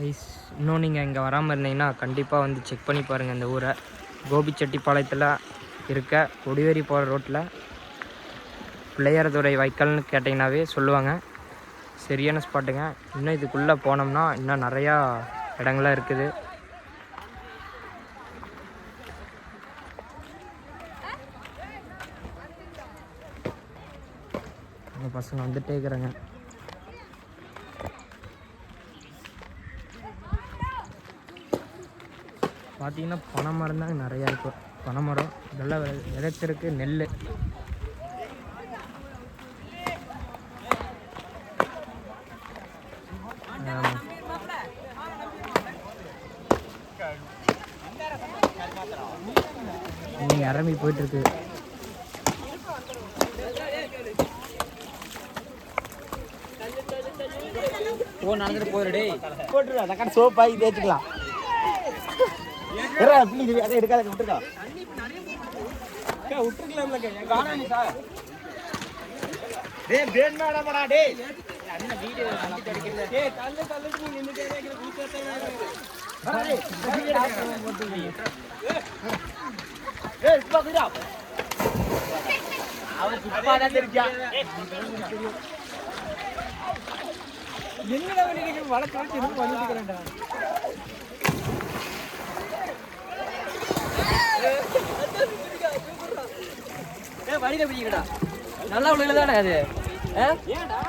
Ice இன்னும் நீங்கள் இங்கே வராமல் இருந்தீங்கன்னா கண்டிப்பாக வந்து செக் பண்ணி பாருங்கள் இந்த ஊரை. கோபிச்செட்டிப்பாளையத்தில் இருக்க கொடிவேரி போகிற ரோட்டில் பிள்ளையாரதுறை வைக்கல்னு கேட்டிங்கனாவே சொல்லுவாங்க. சரியான ஸ்பாட்டுங்க. இன்னும் இதுக்குள்ளே போனோம்னா இன்னும் நிறையா இடங்கள்லாம் இருக்குது. அந்த பசங்க வந்துட்டே இருக்கிறாங்க. பார்த்தீங்கன்னா பனை மரம் தான் நிறையா இருக்கும். பனை மரம் இதெல்லாம் விதைச்சிருக்கு. நெல் இன்னைக்கு இறங்கி போயிட்டுருக்கு. நடந்துட்டு போறடே போட்டுருவா தக்கான சோப்பாகி தேய்ச்சிக்கலாம். எடுக்காத விட்டுருக்கா விட்டுருக்கலாம் சார். டே பேன் மேடமாடா டே அண்ணன் வீடியோ அடிக்கிறது. டேய் தள்ளு தள்ளிட்டு நீ நின்னுட்டே இருக்கற கூச்சத்தை வரே. ஏய் இப்ப குடா அவன் சுப்பாடா தெரிஞ்சா. என்னடா நீங்க வளர்க்கறதுக்கு எதுக்கு பண்ணிட்டு இருக்கறேன்டா. ஏய் வடிட பிடிங்கடா. நல்லா உள்ளல தானே அது. ஏன்டா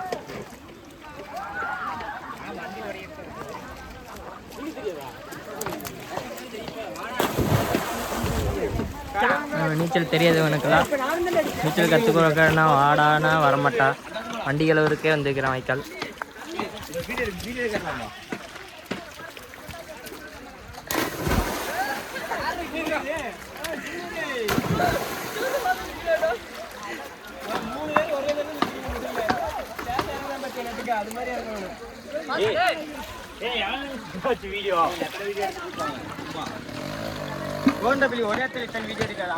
நீச்சல் தெரியாதவனுக்கெல்லாம் நீச்சல் கற்றுக்கிறக்கா வாடானா வரமாட்டா. வண்டிகள் ஊருக்கே வந்துருக்கிறேன் வைக்கால். அது மாதிரி வீடியோ ஒரே வீடியோ எடுக்காது.